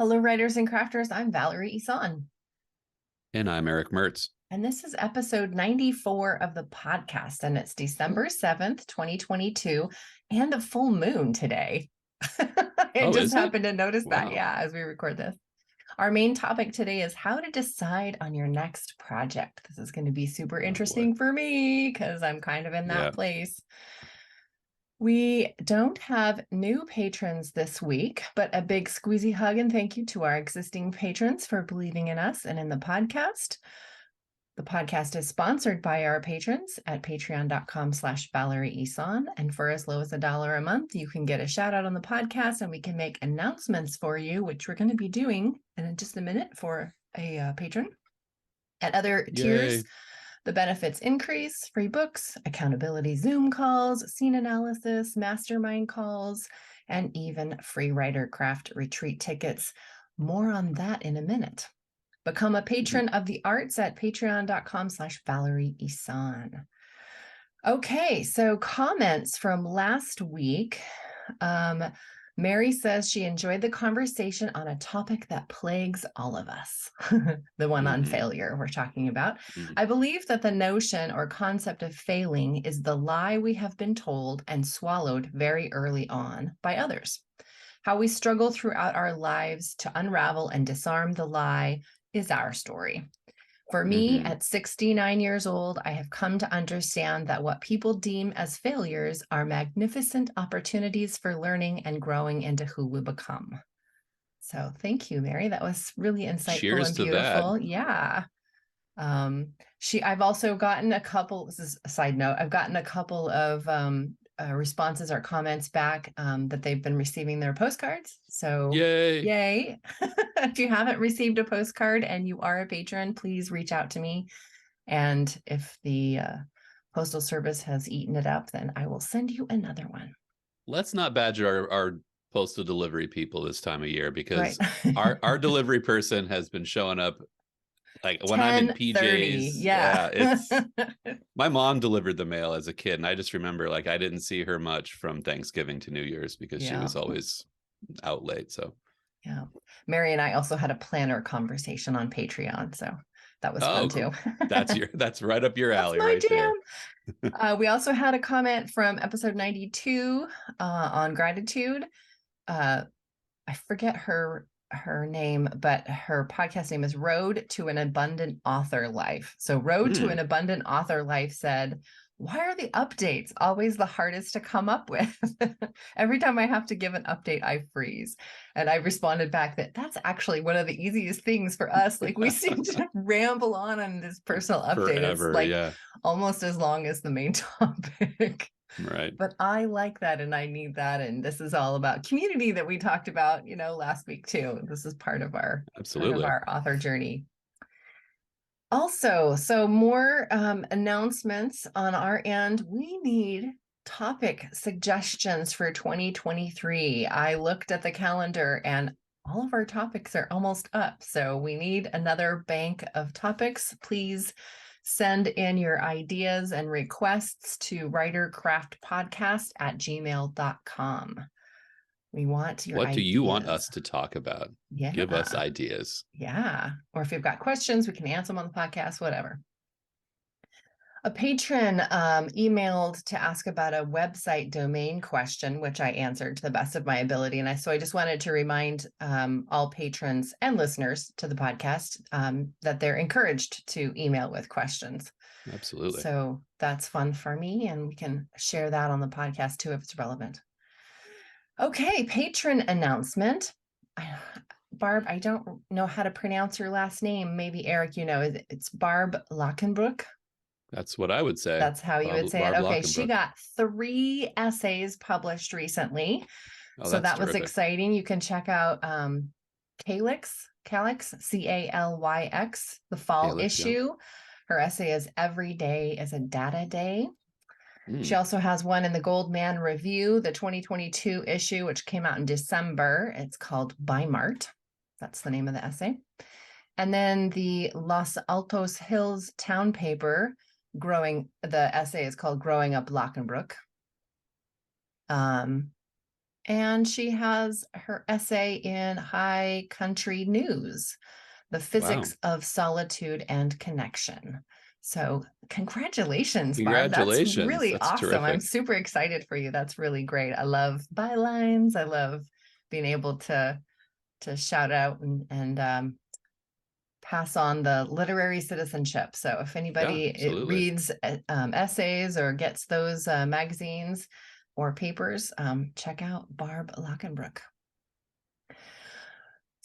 Hello, writers and crafters. I'm Valerie Ihsan. And I'm Erick Mertz. And this is episode 94 of the podcast. And it's December 7th, 2022, and a full moon today. I Oh, just is it? happened to notice that, Wow. yeah, as we record this. Our main topic today is how to decide on your next project. This is going to be super Oh boy. interesting for me because I'm kind of in that Yeah. place. We don't have new patrons this week, but a big squeezy hug and thank you to our existing patrons for believing in us and in the podcast. The podcast is sponsored by our patrons at patreon.com/Valerie Ihsan. And for as low as $1 a month, you can get a shout out on the podcast and we can make announcements for you, which we're going to be doing in just a minute for a patron. At other tiers, Yay. the benefits increase: free books, accountability Zoom calls, scene analysis, mastermind calls, and even free WriterCraft retreat tickets. More on that in a minute. Become a patron of the arts at patreon.com/Valerie Ihsan. Okay, so comments from last week. Mary says she enjoyed the conversation on a topic that plagues all of us, the one on failure we're talking about. I believe that the notion or concept of failing is the lie we have been told and swallowed very early on by others. How we struggle throughout our lives to unravel and disarm the lie is our story. For me, at 69 years old, I have come to understand that what people deem as failures are magnificent opportunities for learning and growing into who we become. So thank you, Mary. That was really insightful Cheers and to that. beautiful. Yeah. I've also gotten a couple, this is a side note, I've gotten a couple of responses or comments back that they've been receiving their postcards. So Yay. If you haven't received a postcard and you are a patron, please reach out to me. And if the Postal Service has eaten it up, then I will send you another one. Let's not badger our postal delivery people this time of year because Right. our delivery person has been showing up like when I'm in 10:30. PJs. Yeah. Yeah, it's my mom delivered the mail as a kid, and I just remember like I didn't see her much from Thanksgiving to New Year's because she Yeah. was always out late. So yeah. Mary and I also had a planner conversation on Patreon, so that was fun too. that's right up your That's alley my right jam. there. We also had a comment from episode 92 on gratitude. I forget her name, but her podcast name is Road to an Abundant Author Life. So Road to an Abundant Author Life said, why are the updates always the hardest to come up with? Every time I have to give an update, I freeze. And I responded back that that's actually one of the easiest things for us. Like we seem to ramble on this personal update. It's Forever, like yeah. almost as long as the main topic. Right. But I like that and I need that. And this is all about community that we talked about, last week too. This is part of our Absolutely. author journey. Also, so more announcements on our end. We need topic suggestions for 2023. I looked at the calendar and all of our topics are almost up. So we need another bank of topics. Please send in your ideas and requests to writercraftpodcast@gmail.com. We want your What do you want ideas. us to talk about? Yeah. Give us ideas. Yeah. Or if you've got questions, we can answer them on the podcast, whatever. A patron emailed to ask about a website domain question, which I answered to the best of my ability. And so I just wanted to remind all patrons and listeners to the podcast that they're encouraged to email with questions. Absolutely. So that's fun for me, and we can share that on the podcast too if it's relevant. Okay, patron announcement. Barb, I don't know how to pronounce your last name. Maybe Eric, it's Barb Lachenbruch. That's what I would say. That's how you would say Barb it. Okay, she Lachenbruch. got 3 essays published recently. Oh, So that's that was terrific. exciting. You can check out Calyx, Calyx, the fall Calyx, yeah. issue. Her essay is Every Day is a Data Day. She also has one in the Goldman Review, the 2022 issue, which came out in December. It's called Bi-Mart. That's the name of the essay. And then the Los Altos Hills town paper, the essay is called Growing Up Lachenbruch. And she has her essay in High Country News, The Physics of Solitude and Connection. So congratulations, Barb. That's Congratulations. really That's awesome. I'm terrific. super excited for you. That's really great. I love bylines. I love being able to shout out and pass on the literary citizenship. So if Yeah, anybody absolutely. reads essays or gets those magazines or papers, check out Barb Lachenbruch.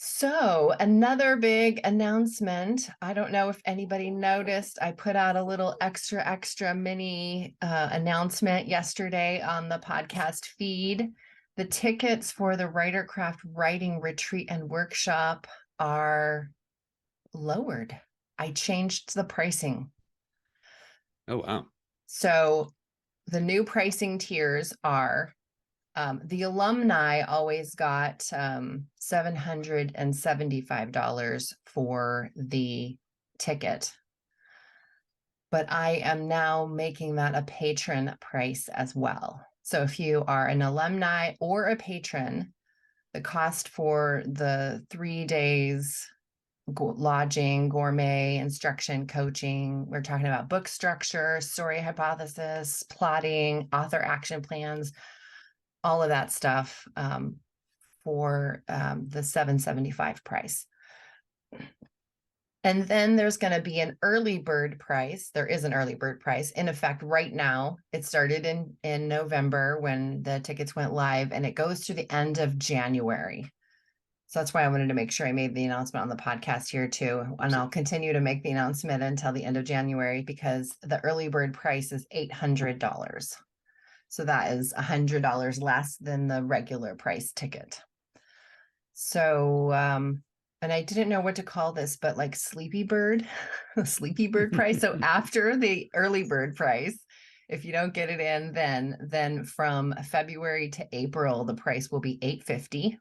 So another big announcement. I don't know if anybody noticed, I put out a little extra mini announcement yesterday on the podcast feed. The tickets for the Writercraft Writing Retreat and Workshop are lowered. I changed the pricing. Oh, wow. So the new pricing tiers are the alumni always got $775 for the ticket. But I am now making that a patron price as well. So if you are an alumni or a patron, the cost for the 3 days lodging, gourmet, instruction, coaching. We're talking about book structure, story hypothesis, plotting, author action plans, all of that stuff for the $775 price. And then there's going to be an early bird price. There is an early bird price in effect right now. It started in November when the tickets went live, and it goes to the end of January. So that's why I wanted to make sure I made the announcement on the podcast here too. And I'll continue to make the announcement until the end of January because the early bird price is $800. So that is $100 less than the regular price ticket. So, and I didn't know what to call this, but like Sleepy Bird, the Sleepy Bird price. So after the early bird price, if you don't get it in, then from February to April, the price will be $850.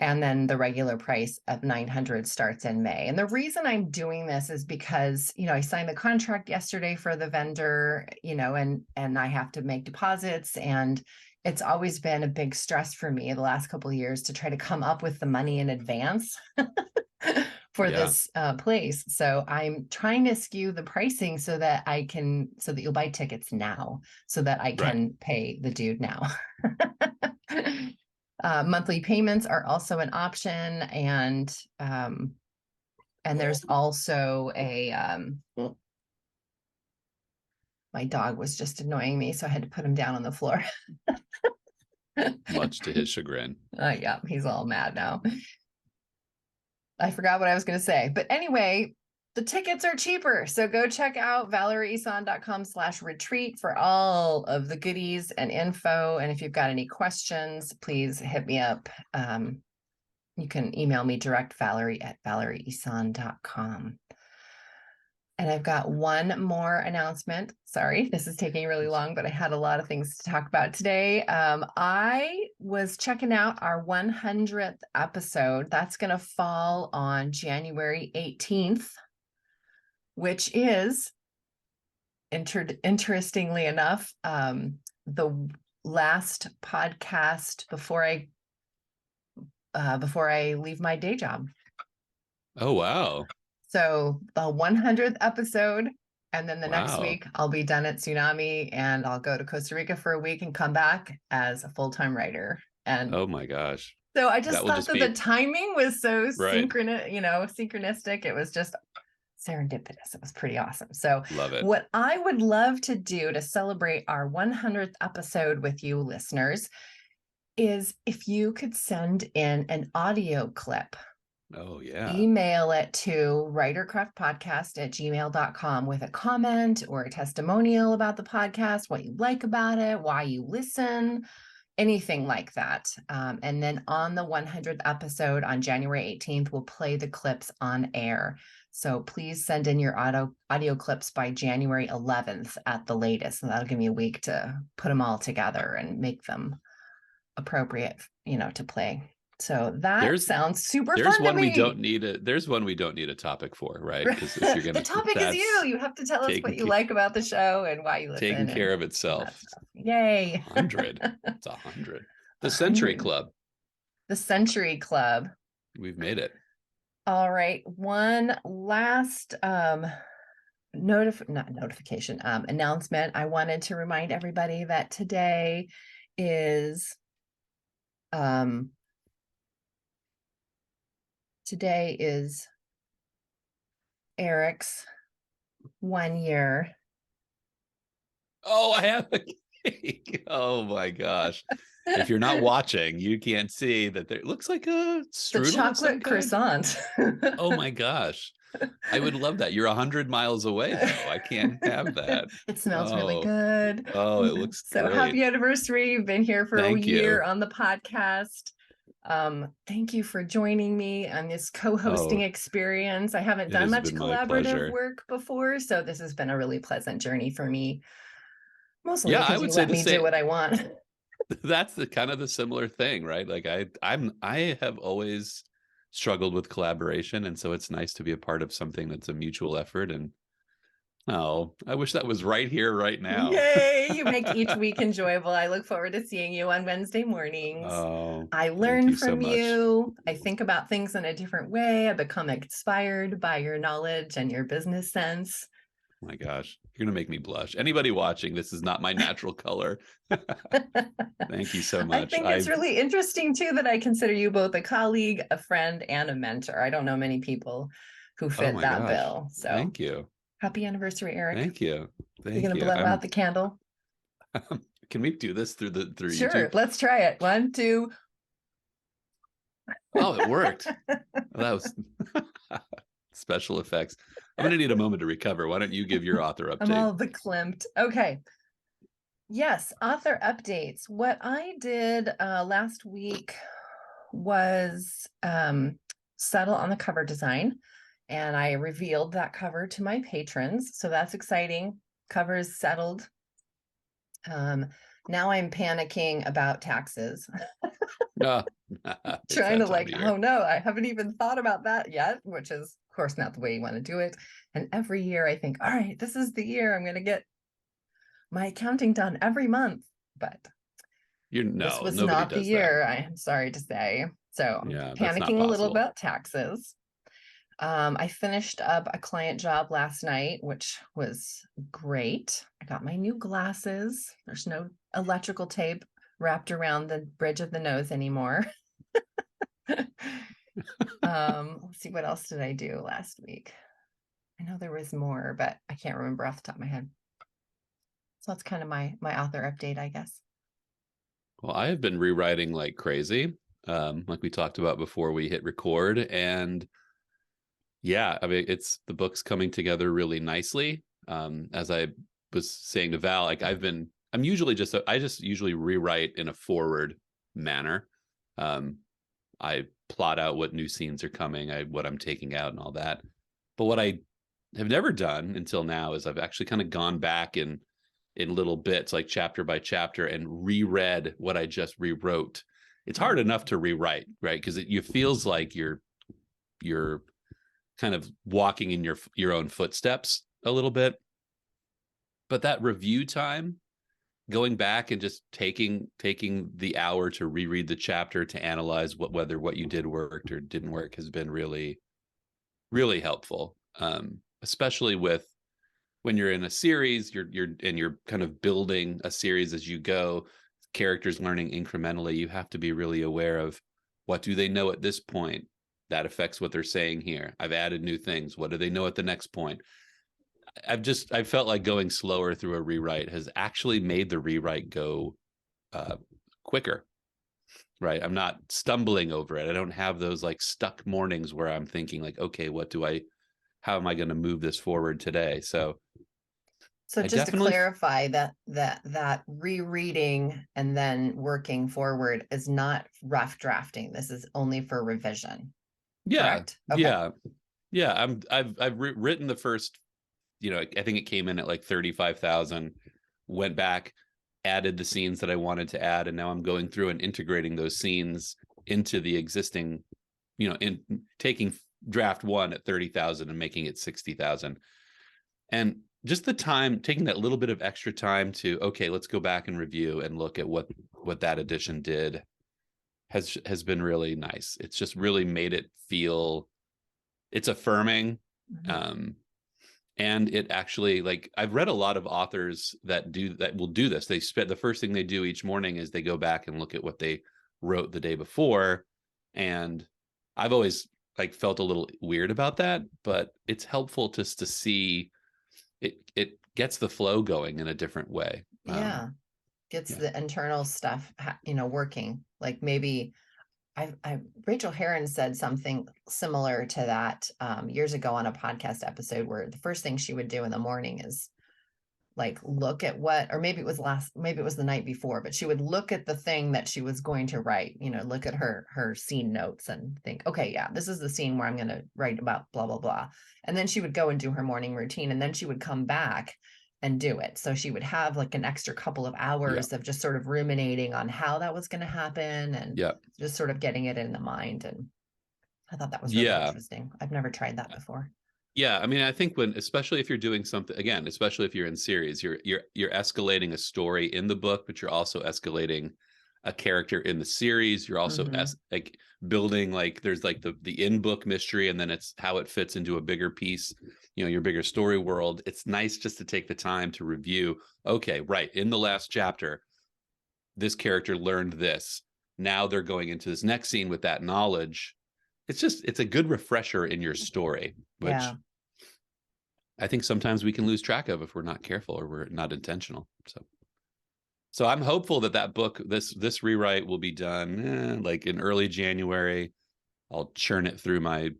And then the regular price of $900 starts in May. And the reason I'm doing this is because, I signed the contract yesterday for the vendor, and I have to make deposits. And it's always been a big stress for me the last couple of years to try to come up with the money in advance for this place. So I'm trying to skew the pricing so that you'll buy tickets now so that I can pay the dude now. Monthly payments are also an option, and there's also a my dog was just annoying me, so I had to put him down on the floor. Much to his chagrin. Yeah, he's all mad now. I forgot what I was going to say, but anyway, the tickets are cheaper. So go check out valerieihsan.com/retreat for all of the goodies and info. And if you've got any questions, please hit me up. You can email me direct, valerie@valerieihsan.com. And I've got one more announcement. Sorry, this is taking really long, but I had a lot of things to talk about today. I was checking out our 100th episode. That's going to fall on January 18th, which is, interestingly enough, the last podcast before I leave my day job. Oh, wow. So the 100th episode, and then the next week I'll be done at Tsunami, and I'll go to Costa Rica for a week and come back as a full-time writer. And oh my gosh. So I just thought that the timing was so synchronistic. It was just serendipitous. It was pretty awesome. So love it. What I would love to do to celebrate our 100th episode with you listeners is if you could send in an audio clip. Oh, yeah. Email it to writercraftpodcast@gmail.com with a comment or a testimonial about the podcast, what you like about it, why you listen, anything like that. And then on the 100th episode on January 18th, we'll play the clips on air. So please send in your audio clips by January 11th at the latest. And that'll give me a week to put them all together and make them appropriate, to play. So that sounds super fun to me. There's one we don't need a topic for, right? Because if you're gonna, the topic is you. You have to tell us what you like about the show and why you listen. Taking care of itself. Yay! 100. It's 100. The Century 100. Club. The Century Club. We've made it. All right. One last announcement. I wanted to remind everybody that today is Erick's 1 year. Oh, I have a cake. Oh my gosh. If you're not watching, you can't see that there looks like a strudel. The chocolate croissant. Oh my gosh. I would love that. You're 100 miles away though. I can't have that. It smells really good. Oh, it looks so great. Happy anniversary. You've been here for Thank a year you. on the podcast. Thank you for joining me on this co-hosting experience. I haven't done much collaborative work before, so this has been a really pleasant journey for me. Mostly because you let me do what I want. That's the kind of the similar thing, right? Like I have always struggled with collaboration, and so it's nice to be a part of something that's a mutual effort. And I wish that was right here, right now. Yay! You make each week enjoyable. I look forward to seeing you on Wednesday mornings. Oh, I learn from you. I think about things in a different way. I become inspired by your knowledge and your business sense. Oh my gosh, you're gonna make me blush. Anybody watching, this is not my natural color. Thank you so much. I think it's really interesting too that I consider you both a colleague, a friend, and a mentor. I don't know many people who fit that bill. So thank you. Happy anniversary, Erick. Thank you. You're gonna blow out the candle. Can we do this through Sure, YouTube? Let's try it. 1, 2. Oh, it worked. That was special effects. I'm gonna need a moment to recover. Why don't you give your author update? I'm all verklempt. Okay. Yes, author updates. What I did last week was settle on the cover design, and I revealed that cover to my patrons. So that's exciting. Cover is settled. Now I'm panicking about taxes. Trying to oh no, I haven't even thought about that yet, which is of course not the way you want to do it. And every year I think, all right, this is the year I'm going to get my accounting done every month. But this was not the year, I am sorry to say. So I'm panicking a little about taxes. I finished up a client job last night, which was great. I got my new glasses. There's no electrical tape wrapped around the bridge of the nose anymore. Let's see, what else did I do last week? I know there was more, but I can't remember off the top of my head. So that's kind of my author update, I guess. Well, I have been rewriting like crazy, like we talked about before we hit record. And yeah, I mean, the book's coming together really nicely. As I was saying to Val, like I just usually rewrite in a forward manner. I plot out what new scenes are coming, what I'm taking out and all that. But what I have never done until now is I've actually kind of gone back in little bits, like chapter by chapter, and reread what I just rewrote. It's hard enough to rewrite, right? Because it feels like you're kind of walking in your own footsteps a little bit. But that review time, going back and just taking the hour to reread the chapter to analyze whether what you did worked or didn't work has been really, really helpful. Especially when you're in a series, you're kind of building a series as you go, characters learning incrementally. You have to be really aware of what do they know at this point that affects what they're saying here. I've added new things. What do they know at the next point? I felt like going slower through a rewrite has actually made the rewrite go quicker, right? I'm not stumbling over it. I don't have those like stuck mornings where I'm thinking like, okay, how am I going to move this forward today? So just to clarify, that rereading and then working forward is not rough drafting. This is only for revision. Yeah. Correct? Okay. Yeah. I've written the first, I think it came in at like 35,000, went back, added the scenes that I wanted to add. And now I'm going through and integrating those scenes into the existing, in taking draft 1 at 30,000 and making it 60,000. And just the time, taking that little bit of extra time to, okay, let's go back and review and look at what that edition did has been really nice. It's just really made it feel, it's affirming. Um, and it actually, like, I've read a lot of authors that will do this. They spend the first thing they do each morning is they go back and look at what they wrote the day before. And I've always like felt a little weird about that, but it's helpful just to see it gets the flow going in a different way. Yeah. Gets Yeah. the internal stuff, working. Like maybe Rachel Herron said something similar to that years ago on a podcast episode, where the first thing she would do in the morning is like look at what, or maybe it was the night before, but she would look at the thing that she was going to write, look at her scene notes and think, okay, yeah, this is the scene where I'm going to write about blah, blah, blah. And then she would go and do her morning routine, and then she would come back and do it. So she would have like an extra couple of hours of just sort of ruminating on how that was going to happen, and just sort of getting it in the mind. And I thought that was really interesting. I've never tried that before. Yeah, I mean, I think especially if you're doing something, again, especially if you're in series, you're escalating a story in the book, but you're also escalating a character in the series. You're also like building, like, there's like the in-book mystery, and then it's how it fits into a bigger piece, your bigger story world. It's nice just to take the time to review, okay, right, in the last chapter, this character learned this. Now they're going into this next scene with that knowledge. It's a good refresher in your story, which I think sometimes we can lose track of if we're not careful or we're not intentional. So I'm hopeful that book, this rewrite, will be done like in early January. I'll churn it through my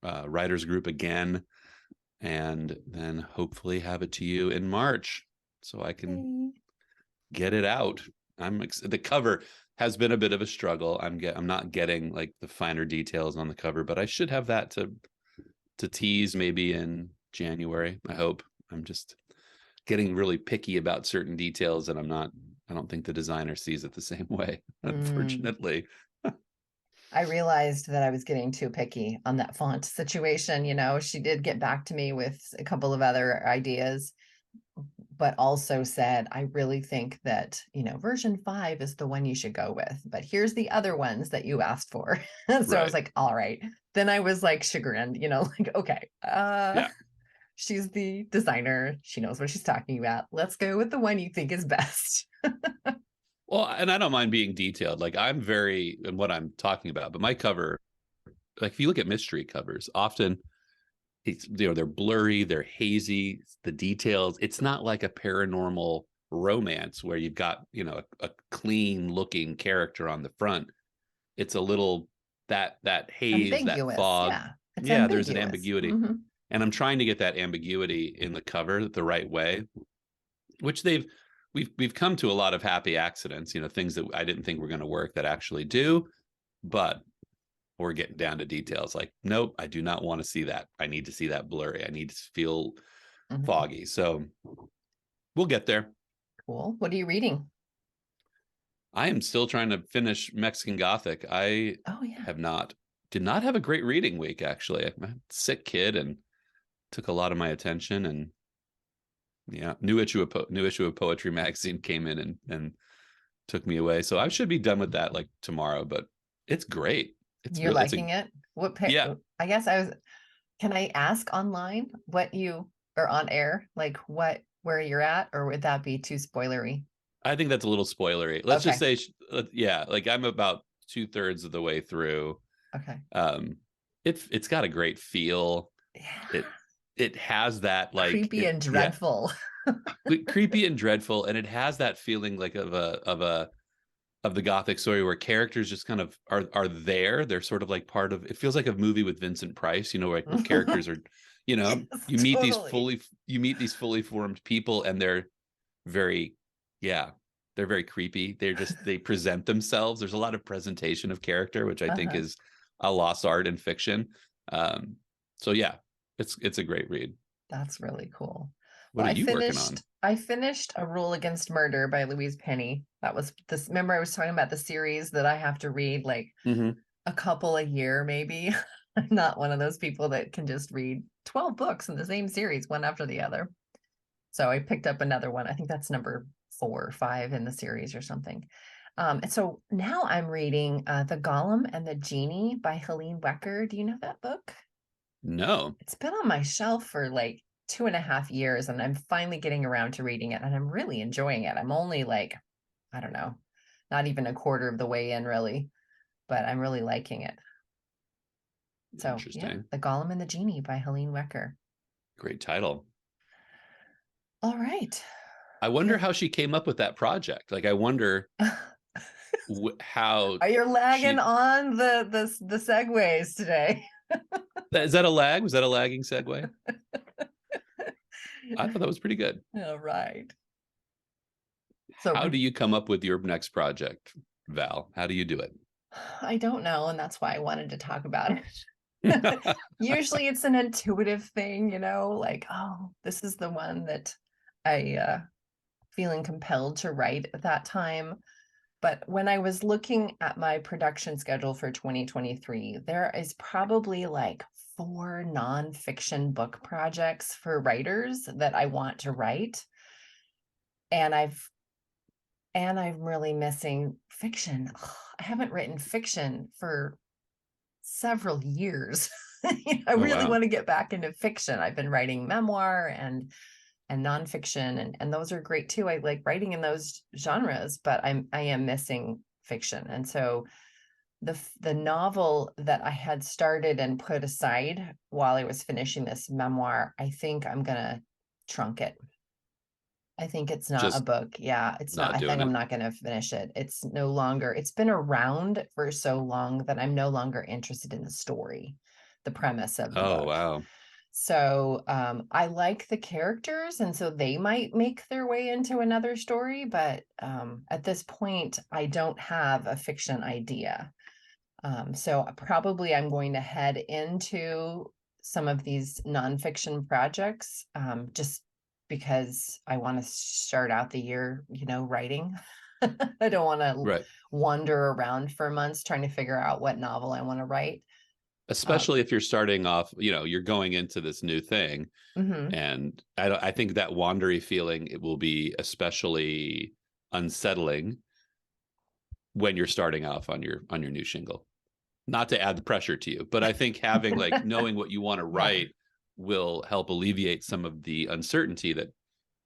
writers group again, and then hopefully have it to you in March so I can get it out. The cover has been a bit of a struggle. I'm not getting like the finer details on the cover, but I should have that to tease maybe in January. I hope. I'm just getting really picky about certain details, and I don't think the designer sees it the same way, unfortunately. I realized that I was getting too picky on that font situation. She did get back to me with a couple of other ideas, but also said, I really think that, version 5 is the one you should go with, but here's the other ones that you asked for. So I was like, all right. Then I was like chagrined, like, okay, she's the designer. She knows what she's talking about. Let's go with the one you think is best. Well, and I don't mind being detailed. Like, I'm very in what I'm talking about, but my cover, like if you look at mystery covers, often it's, they're blurry, they're hazy, the details. It's not like a paranormal romance where you've got, a clean looking character on the front. It's a little that haze, ambiguous, that fog. It's ambiguous. There's an ambiguity. And I'm trying to get that ambiguity in the cover the right way, which we've come to a lot of happy accidents, things that I didn't think were going to work that actually do, but we're getting down to details like, nope, I do not want to see that. I need to see that blurry. I need to feel foggy. So we'll get there. Cool. What are you reading? I am still trying to finish Mexican Gothic. Did not have a great reading week, actually. I'm a sick kid and took a lot of my attention, and new issue of Poetry Magazine came in and took me away. So I should be done with that like tomorrow, but it's great. You're liking it? What pick? Yeah. I guess can I ask online what you are on air, like where you're at, or would that be too spoilery? I think that's a little spoilery. Let's just say, like I'm about 2/3 of the way through. Okay. It's got a great feel. Yeah. It has that like creepy and dreadful. Creepy and dreadful, and it has that feeling like of the Gothic story where characters just kind of are there. They're sort of like part of. It feels like a movie with Vincent Price, like where characters are, yes, you meet these fully formed people, and they're very, they're very creepy. They present themselves. There's a lot of presentation of character, which I think is a lost art in fiction. So yeah, it's a great read. That's really cool. What are you working on? I finished A Rule Against Murder by Louise Penny. That was this. Remember, I was talking about the series that I have to read like a couple a year, maybe. I'm not one of those people that can just read 12 books in the same series, one after the other. So I picked up another one. I think that's number 4 or 5 in the series or something. And so now I'm reading The Golem and the Genie by Helene Wecker. Do you know that book? No. It's been on my shelf for like 2.5 years, and I'm finally getting around to reading it, and I'm really enjoying it. I'm only like, I don't know, not even a quarter of the way in, really, but I'm really liking it. So, yeah, Interesting. The Golem and the Genie by Helene Wecker. Great title. All right. I wonder how she came up with that project. Like, I wonder how Are you lagging she. on the segues today? Is that a lag? Was that a lagging segue? I thought that was pretty good. All right. So How do you come up with your next project, Val? How do you do it? I don't know, and that's why I wanted to talk about it. Usually it's an intuitive thing, like, oh, this is the one that I feeling compelled to write at that time. But when I was looking at my production schedule for 2023, there is probably like 4 nonfiction book projects for writers that I want to write. And I'm really missing fiction. I haven't written fiction for several years. I Oh, really wow. want to get back into fiction. I've been writing memoir and nonfiction, and those are great too. I like writing in those genres, but I am missing fiction. And so the novel that I had started and put aside while I was finishing this memoir, I think I'm gonna trunk it. I think it's not a Just book. Yeah, it's not. not I think doing I'm it. not going to finish it. It's no longer, it's been around for so long that I'm no longer interested in the story, the premise of the Oh, book. wow. So I like the characters, and so they might make their way into another story. But at this point, I don't have a fiction idea. So probably I'm going to head into some of these nonfiction projects, just because I want to start out the year, writing. I don't want to Right. wander around for months trying to figure out what novel I want to write. Especially if you're starting off, you're going into this new thing. Mhm. And I think that wandery feeling, it will be especially unsettling when you're starting off on your new shingle. Not to add the pressure to you, but I think having like knowing what you want to Yeah. write will help alleviate some of the uncertainty that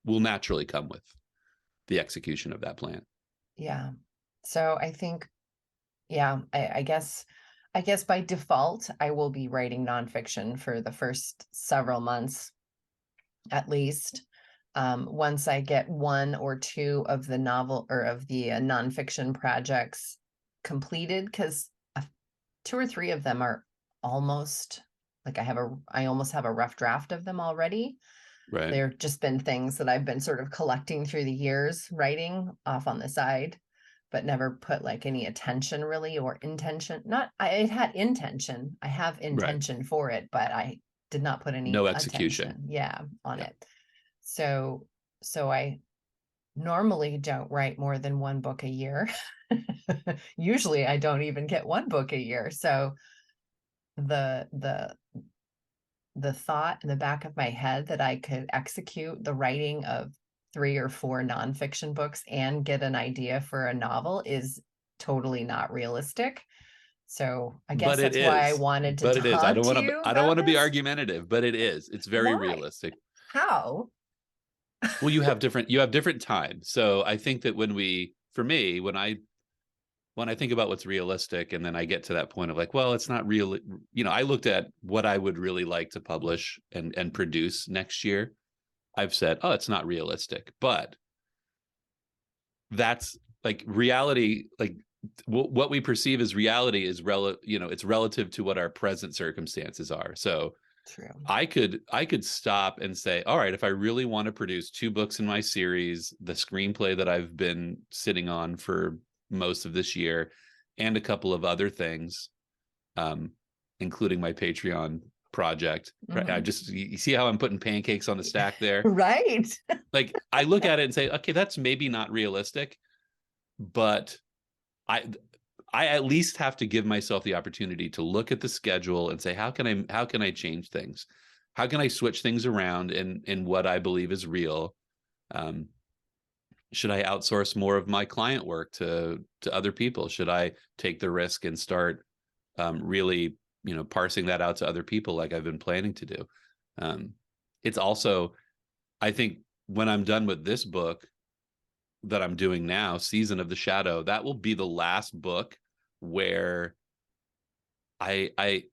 will naturally come with the execution of that plan. Yeah. So I think, yeah, I guess by default, I will be writing nonfiction for the first several months at least. Once I get 1 or 2 of the novel or of the nonfiction projects completed, because 2 or 3 of them are almost like I almost have a rough draft of them already. Right. They're just been things that I've been sort of collecting through the years, writing off on the side, but never put like any attention really or intention. Not, it had intention. I have Right. intention for it, but I did not put any No execution. attention, yeah, on Yeah. it. So, I normally don't write more than 1 book a year. Usually I don't even get 1 book a year. So the thought in the back of my head that I could execute the writing of 3 or 4 nonfiction books and get an idea for a novel is totally not realistic. So I guess But it that's why I is. wanted to But it is. I talk don't to want to you I don't about want to be this. argumentative, but it is. It's very Why? realistic. How? Well, you have different time. So I think that for me, when I think about what's realistic, and then I get to that point of like, well, it's not real. I looked at what I would really like to publish and produce next year. I've said, oh, it's not realistic, but that's like reality. Like what we perceive as reality is it's relative to what our present circumstances are. So True. I could stop and say, all right, if I really want to produce 2 books in my series, the screenplay that I've been sitting on for most of this year, and a couple of other things, including my Patreon project. I Mhm. just, you see how I'm putting pancakes on the stack there? Right. Like, I look at it and say, okay, that's maybe not realistic, but I I at least have to give myself the opportunity to look at the schedule and say, how can I change things? How can I switch things around in what I believe is real? Um, should I outsource more of my client work to other people? Should I take the risk and start really, parsing that out to other people like I've been planning to do? It's also, I think when I'm done with this book that I'm doing now, Season of the Shadow, that will be the last book where I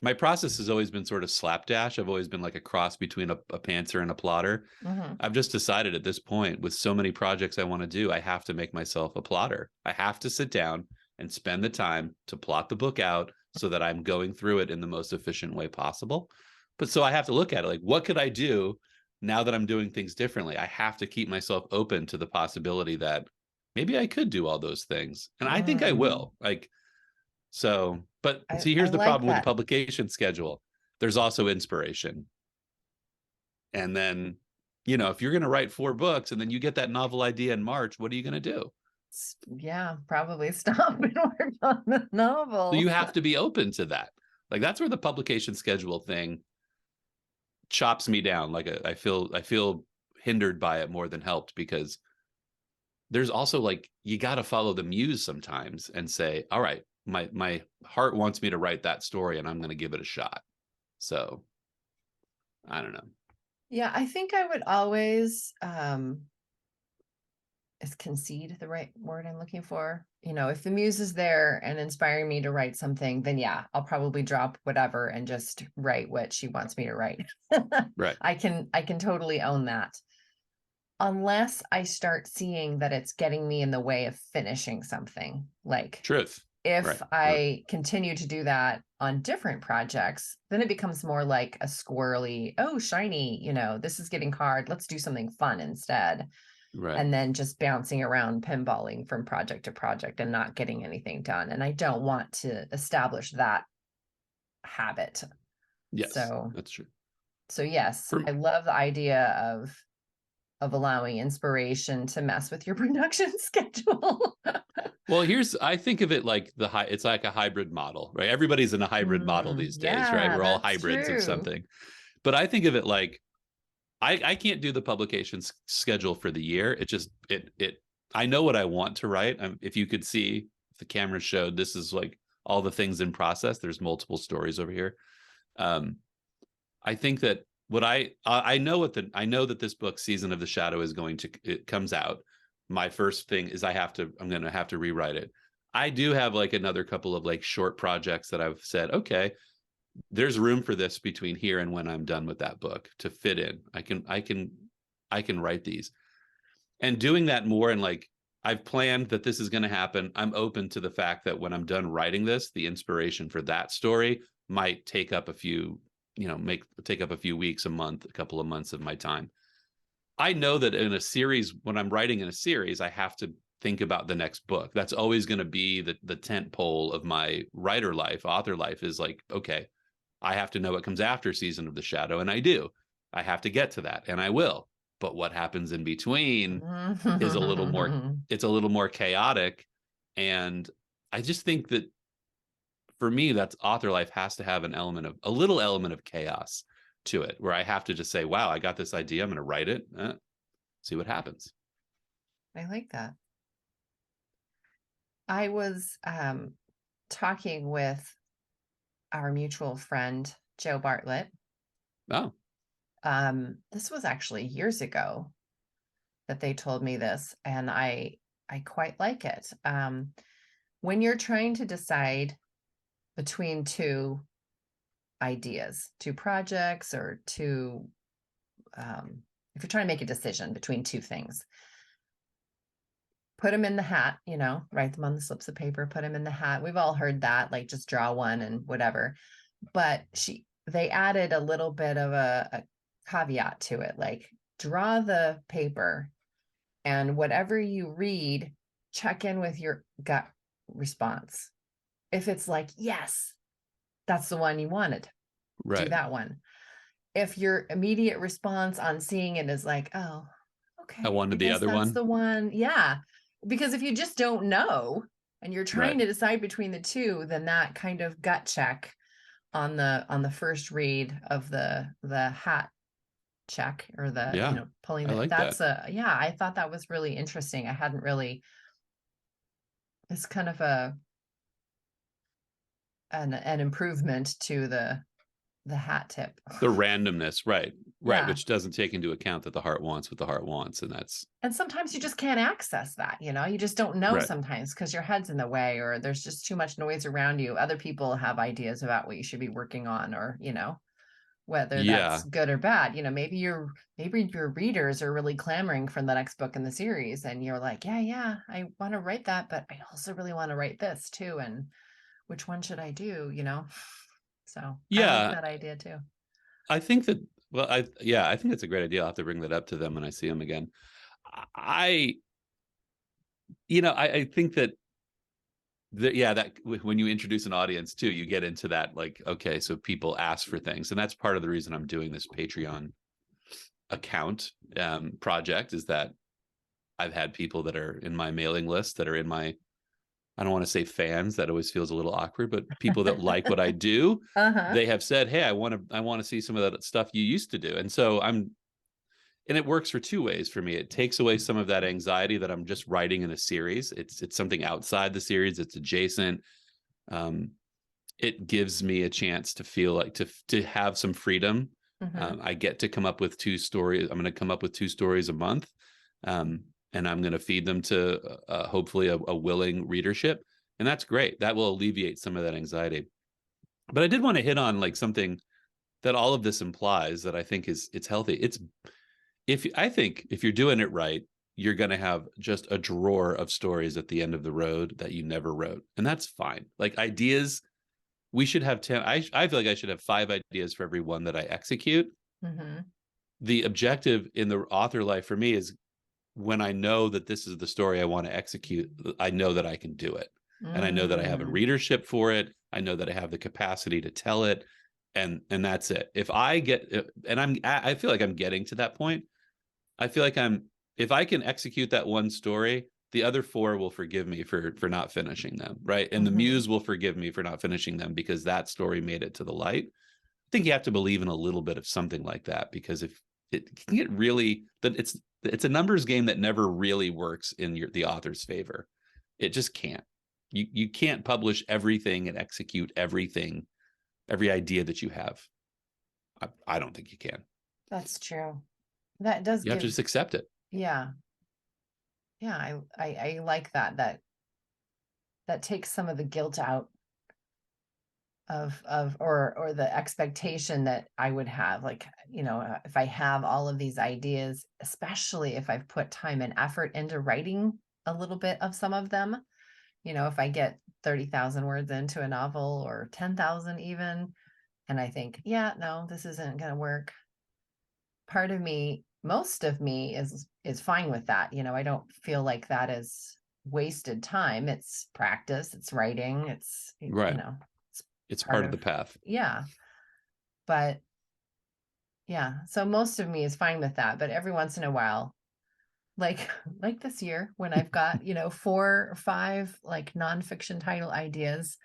my process has always been sort of slapdash. I've always been like a cross between a pantser and a plotter. Mm-hmm. I've just decided at this point, with so many projects I want to do, I have to make myself a plotter. I have to sit down and spend the time to plot the book out so that I'm going through it in the most efficient way possible. But so I have to look at it like, what could I do now that I'm doing things differently? I have to keep myself open to the possibility that maybe I could do all those things. And I think I will. Like, so, but see, I here's the like problem with the that. publication schedule. There's also inspiration. And then, if you're going to write 4 books and then you get that novel idea in March, what are you going to do? Yeah, probably stop and work on the novel. So you have to be open to that. Like, that's where the publication schedule thing chops me down. Like, I feel hindered by it more than helped, because there's also like, you got to follow the muse sometimes and say, all right, my heart wants me to write that story and I'm going to give it a shot. So I don't know. Yeah, I think I would always is concede the right word I'm looking for? If the muse is there and inspiring me to write something, then yeah, I'll probably drop whatever and just write what she wants me to write. Right. I can totally own that. Unless I start seeing that it's getting me in the way of finishing something. Like, Truth. if Right. I continue to do that on different projects, then it becomes more like a squirrely, oh, shiny, this is getting hard. Let's do something fun instead. Right. And then just bouncing around, pinballing from project to project and not getting anything done. And I don't want to establish that habit. Yes, So that's true. yes, I love the idea of allowing inspiration to mess with your production schedule. Well, I think of it like it's like a hybrid model, right? Everybody's in a hybrid model these days, right? Yeah, We're all that's hybrids of true. something. But I think of it like, I can't do the publication schedule for the year. It just, I know what I want to write. If you could see, if the camera showed, this is like all the things in process. There's multiple stories over here. I think that I know that this book, Season of the Shadow, it comes out. My first thing is I'm going to have to rewrite it. I do have like another couple of like short projects that I've said, okay, there's room for this between here and when I'm done with that book to fit in. I can write these, and doing that more. And like, I've planned that this is going to happen. I'm open to the fact that when I'm done writing this, the inspiration for that story might take up a few, take up a few weeks, a month, a couple of months of my time. I know that in a series, when I'm writing in a series, I have to think about the next book. That's always going to be the tent pole of my writer life, author life, is like, okay, I have to know what comes after Season of the Shadow. And I do. I have to get to that, and I will. But what happens in between is it's a little more chaotic. And I just think that for me, that's author life has to have a little element of chaos to it, where I have to just say, wow, I got this idea. I'm going to write it. See what happens. I like that. I was talking with our mutual friend, Joe Bartlett. Oh. This was actually years ago that they told me this, and I quite like it. When you're trying to decide between two ideas, two projects, or if you're trying to make a decision between two things, put them in the hat, write them on the slips of paper, put them in the hat. We've all heard that, like, just draw one and whatever. But they added a little bit of a caveat to it, like, draw the paper, and whatever you read, check in with your gut response. If it's like, yes, that's the one you wanted, right, do that one. If your immediate response on seeing it is like, oh, okay, I wanted the other that's one. the one. Yeah. Because if you just don't know and you're trying to decide between the two, then that kind of gut check on the first read of the hat check, or the, Yeah, pulling I the, like that. yeah, I thought that was really interesting. I hadn't really, it's kind of an improvement to the hat tip. The randomness, right, Yeah. which doesn't take into account that the heart wants what the heart wants, and that's And sometimes you just can't access that, you just don't know right. sometimes because your head's in the way, or there's just too much noise around you. Other people have ideas about what you should be working on, or, whether that's Yeah, good or bad. Maybe your readers are really clamoring for the next book in the series, and you're like, yeah, I want to write that, but I also really want to write this too. And which one should I do? So I like yeah. that idea too. I think that. Well, I think that's a great idea. I'll have to bring that up to them when I see them again. I I think that that when you introduce an audience too, you get into that, like, okay, so people ask for things, and that's part of the reason I'm doing this Patreon account project, is that I've had people that are in my mailing list that are in my, I don't want to say fans, that always feels a little awkward, but people that like what I do, Uh-huh. they have said, hey, I want to see some of that stuff you used to do. And so and it works for two ways for me. It takes away some of that anxiety that I'm just writing in a series. It's something outside the series. It's adjacent. Um, it gives me a chance to feel like to have some freedom. Mm-hmm. I get to come up with two stories. I'm going to come up with two stories a month, and I'm going to feed them to hopefully a willing readership, and that's great. That will alleviate some of that anxiety. But I did want to hit on like something that all of this implies that I think it's healthy. I think if you're doing it right, you're going to have just a drawer of stories at the end of the road that you never wrote. And that's fine. Like ideas, we should have 10. I feel like I should have 5 ideas for every one that I execute. Mm-hmm. The objective in the author life for me is, when I know that this is the story I want to execute, I know that I can do it. And I know that I have a Mm. readership for it. I know that I have the capacity to tell it. And that's it. If I get, and I feel like I'm getting to that point. I feel like if I can execute that one story, the other 4 will forgive me for not finishing them, right? And the Mm-hmm. muse will forgive me for not finishing them because that story made it to the light. I think you have to believe in a little bit of something like that, because if it can get really, that it's a numbers game that never really works in the author's favor. It just can't. You can't publish everything and execute everything, every idea that you have. I don't think you can. That's true. That does You have to give, just accept it. yeah. Yeah, I like that takes some of the guilt out of or the expectation that I would have, like, if I have all of these ideas, especially if I've put time and effort into writing a little bit of some of them, if I get 30,000 words into a novel, or 10,000 even, and I think, yeah, no, this isn't going to work. Part of me, most of me is fine with that. I don't feel like that is wasted time. It's practice, it's writing, Right. it's It's part part of of, the path. yeah. But yeah, so most of me is fine with that. But every once in a while, like like this year, when I've got, 4 or 5 like nonfiction title ideas,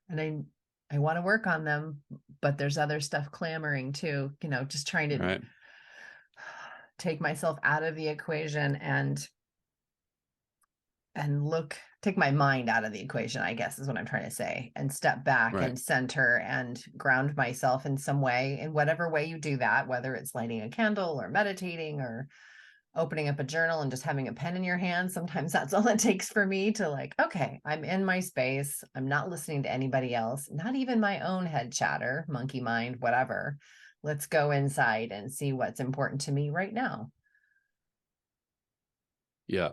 and I want to work on them, but there's other stuff clamoring too, just trying to Right. take myself out of the equation, and take my mind out of the equation, I guess is what I'm trying to say, and step back Right. and center and ground myself in some way, in whatever way you do that, whether it's lighting a candle or meditating or opening up a journal and just having a pen in your hand. Sometimes that's all it takes for me to, like, okay, I'm in my space. I'm not listening to anybody else, not even my own head chatter, monkey mind, whatever. Let's go inside and see what's important to me right now. Yeah.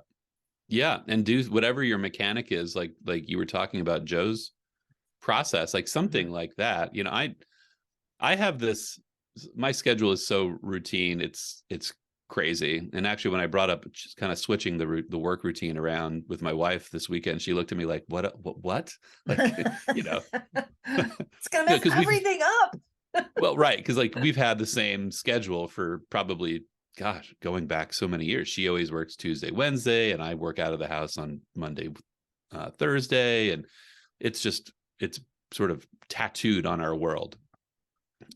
Yeah. And do whatever your mechanic is, like you were talking about Joe's process, like Mm-hmm. something like that. I have this, my schedule is so routine. It's crazy. And actually, when I brought up just kind of switching the work routine around with my wife this weekend, she looked at me like, what? Like, It's gonna mess because we've, everything up. well, right. Because like we've had the same schedule for probably, gosh, going back so many years. She always works Tuesday, Wednesday, and I work out of the house on Monday, Thursday. And it's sort of tattooed on our world.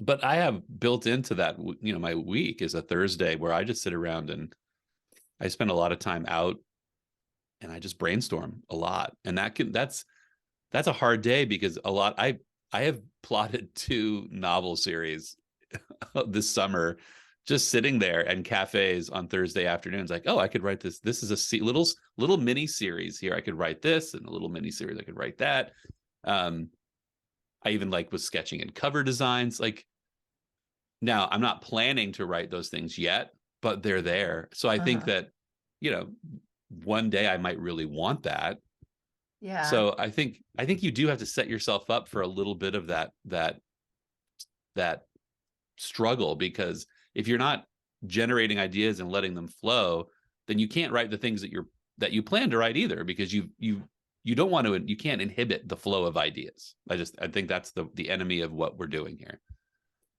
but I have built into that, my week is a Thursday where I just sit around and I spend a lot of time out and I just brainstorm a lot. And that's a hard day because I have plotted 2 novel series this summer, just sitting there and cafes on Thursday afternoons, like, oh, I could write this. This is a little mini series here. I could write this, and a little mini series. I could write that. I even was sketching in cover designs. Like, now I'm not planning to write those things yet, but they're there. So I think that, one day I might really want that. Yeah. So I think you do have to set yourself up for a little bit of that struggle, because if you're not generating ideas and letting them flow, then you can't write the things that you plan to write either, because you don't want to, you can't inhibit the flow of ideas. I think that's the enemy of what we're doing here.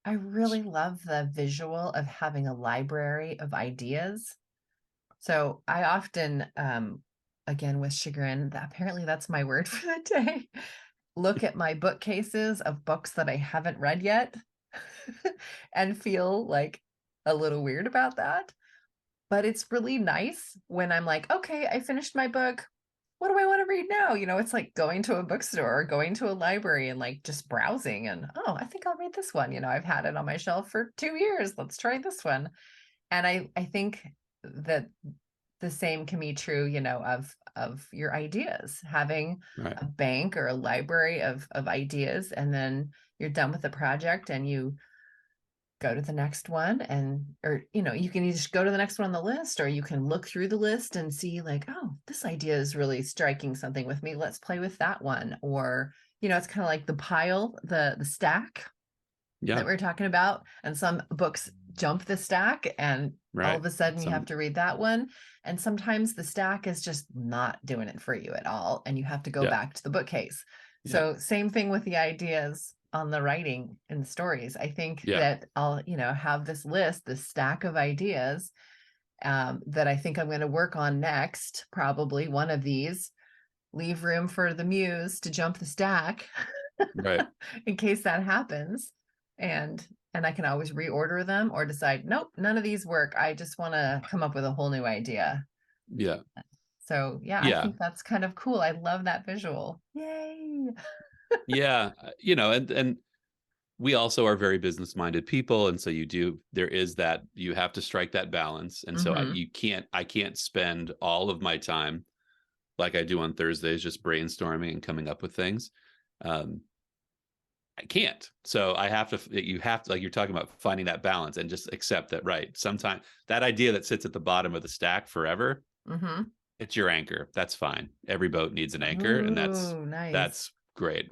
I really love the visual of having a library of ideas. So I often, again, with chagrin, apparently that's my word for the day, look at my bookcases of books that I haven't read yet and feel like a little weird about that. But it's really nice when I'm like, okay, I finished my book. What do I want to read now? It's like going to a bookstore or going to a library and just browsing and, oh, I think I'll read this one. I've had it on my shelf for 2 years. Let's try this one. And I think that the same can be true, of your ideas, having Right. a bank or a library of ideas, and then you're done with the project and you go to the next one, or you can either just go to the next one on the list, or you can look through the list and see oh, this idea is really striking something with me, let's play with that one. Or it's kind of like the pile, the stack Yeah. that we're talking about, and some books jump the stack and all Right. of a sudden you have to read that one, and sometimes the stack is just not doing it for you at all and you have to go Yeah. back to the bookcase. Yeah. So same thing with the ideas on the writing and the stories. I think that I'll have this list, this stack of ideas, that I think I'm going to work on next, probably one of these, leave room for the muse to jump the stack Right. in case that happens. And I can always reorder them or decide, nope, none of these work. I just want to come up with a whole new idea. Yeah. So yeah, I think that's kind of cool. I love that visual. Yay. Yeah. And we also are very business minded people. And so there is that, you have to strike that balance. And so I can't spend all of my time like I do on Thursdays, just brainstorming and coming up with things. I can't. So you have to, like you're talking about, finding that balance and just accept that, right? Sometimes that idea that sits at the bottom of the stack forever, it's your anchor. That's fine. Every boat needs an anchor. Ooh, And nice. that's great.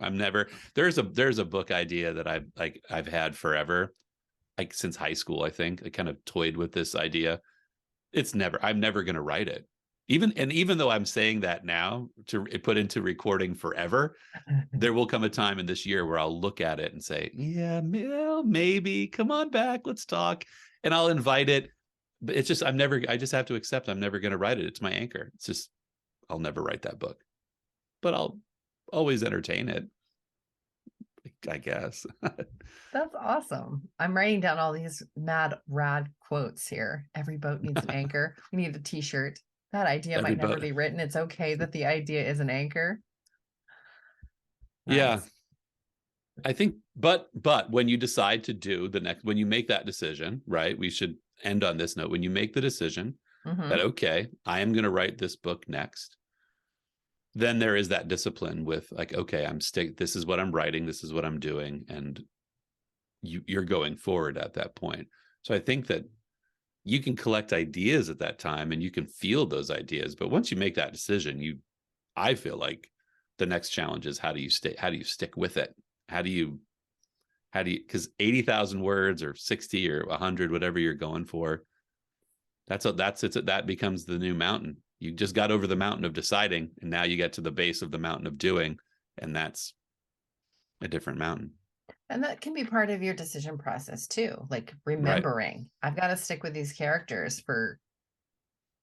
There's a book idea that I've had forever, since high school. I think I kind of toyed with this idea. I'm never going to write it. Even though I'm saying that now to put into recording forever, there will come a time in this year where I'll look at it and say, yeah, maybe, come on back, let's talk. And I'll invite it. But it's just, I just have to accept I'm never going to write it. It's my anchor. It's just, I'll never write that book, but I'll always entertain it, I guess. That's awesome. I'm writing down all these mad rad quotes here. Every boat needs an anchor. We need a t-shirt. That idea might never be written. It's okay that the idea is an anchor. Yeah. Nice. I think, but when you decide to do when you make that decision, right? We should end on this note. When you make the decision that, okay, I am going to write this book next, then there is that discipline with okay, this is what I'm writing, this is what I'm doing. And you're going forward at that point. So I think that you can collect ideas at that time and you can feel those ideas. But once you make that decision, I feel like the next challenge is how do you stick with it? How do you, because 80,000 words or 60 or 100, whatever you're going for, that becomes the new mountain. You just got over the mountain of deciding, and now you get to the base of the mountain of doing, and that's a different mountain. And that can be part of your decision process too. Like remembering, I've got to stick with these characters for,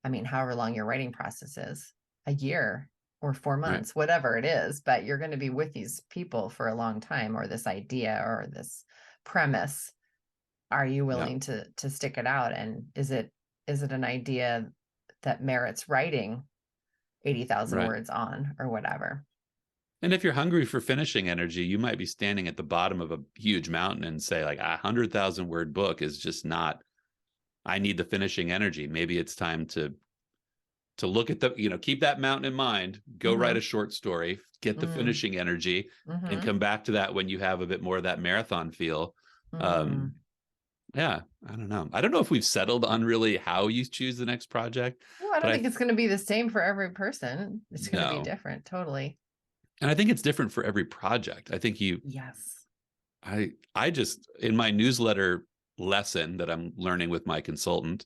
however long your writing process is, a year or 4 months, whatever it is, but you're going to be with these people for a long time, or this idea or this premise, are you Yeah. willing to stick it out? And is it an idea that merits writing 80,000 Right. words on or whatever? And if you're hungry for finishing energy, you might be standing at the bottom of a huge mountain and say, like, 100,000 word book is just not, I need the finishing energy. Maybe it's time to look at the, keep that mountain in mind, go write a short story, get the finishing energy, and come back to that when you have a bit more of that marathon feel. Yeah, I don't know. I don't know if we've settled on really how you choose the next project. Well, I don't think it's going to be the same for every person. It's going to be No. different, totally. And I think it's different for every project. I think Yes. I just, in my newsletter lesson that I'm learning with my consultant,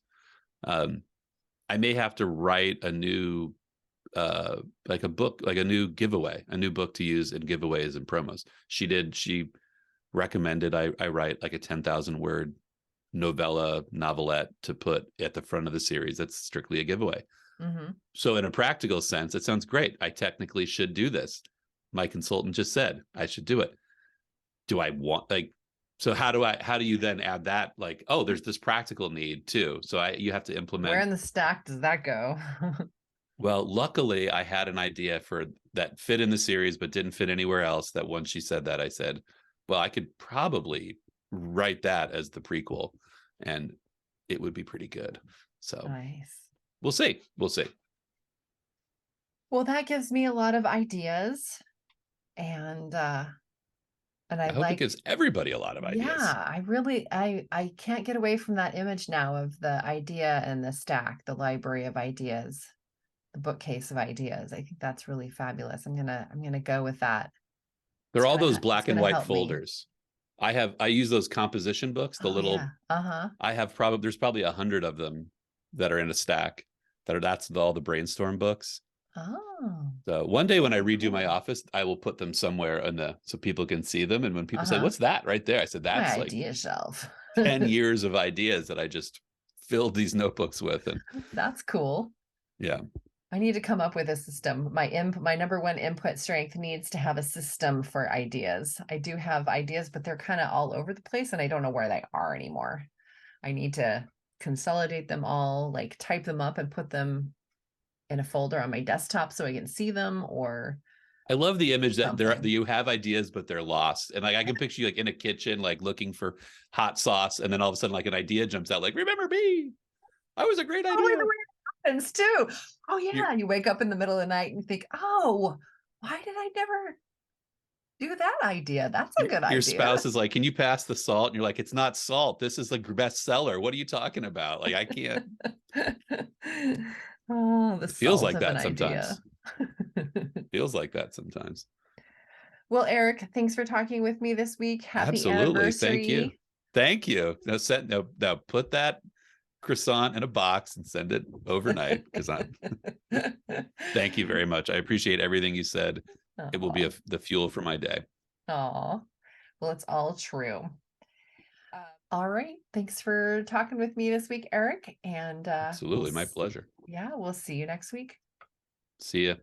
I may have to write a new, like a book, like a new giveaway, a new book to use in giveaways and promos. She recommended I write like a 10,000 word novelette to put at the front of the series. That's strictly a giveaway. So in a practical sense, it sounds great. I technically should do this. My consultant just said I should do it. Do I want, like, so how do you then add that? Like, oh, there's this practical need too. So you have to implement. Where in the stack does that go? Well, luckily I had an idea for that fit in the series, but didn't fit anywhere else. That once she said that, I said, well, I could probably write that as the prequel and it would be pretty good. So nice. We'll see. Well, that gives me a lot of ideas, and I hope it gives everybody a lot of ideas. Yeah, I really, I can't get away from that image now of the idea and the stack, the library of ideas, the bookcase of ideas. I think that's really fabulous. I'm gonna go with that. They're all those black and white folders. I use those composition books, the little, I have there's probably 100 of them that are in a stack that's all the brainstorm books. Oh. So one day when I redo my office, I will put them somewhere so people can see them. And when people say, what's that right there? I said, that's my like idea shelf. 10 years of ideas that I just filled these notebooks with. And that's cool. Yeah. I need to come up with a system. My number one input strength needs to have a system for ideas. I do have ideas, but they're kind of all over the place and I don't know where they are anymore. I need to consolidate them all, like type them up and put them in a folder on my desktop so I can see them. Or I love the image that you have ideas, but they're lost. And like I can picture you like in a kitchen, like looking for hot sauce, and then all of a sudden, like an idea jumps out, like, remember me? I was a great idea. The way it happens too. Oh yeah, you wake up in the middle of the night and think, oh, why did I never do that idea? That's a good idea. Your spouse is like, can you pass the salt? And you're like, it's not salt. This is the best seller. What are you talking about? Like, I can't. Oh, it feels like that sometimes. Feels like that sometimes. Well, Eric, thanks for talking with me this week. Happy anniversary. Thank you. Now put that croissant in a box and send it overnight because thank you very much. I appreciate everything you said. Aww. It will be the fuel for my day. Oh, well, it's all true. All right. Thanks for talking with me this week, Eric. And absolutely, my pleasure. Yeah, we'll see you next week. See ya.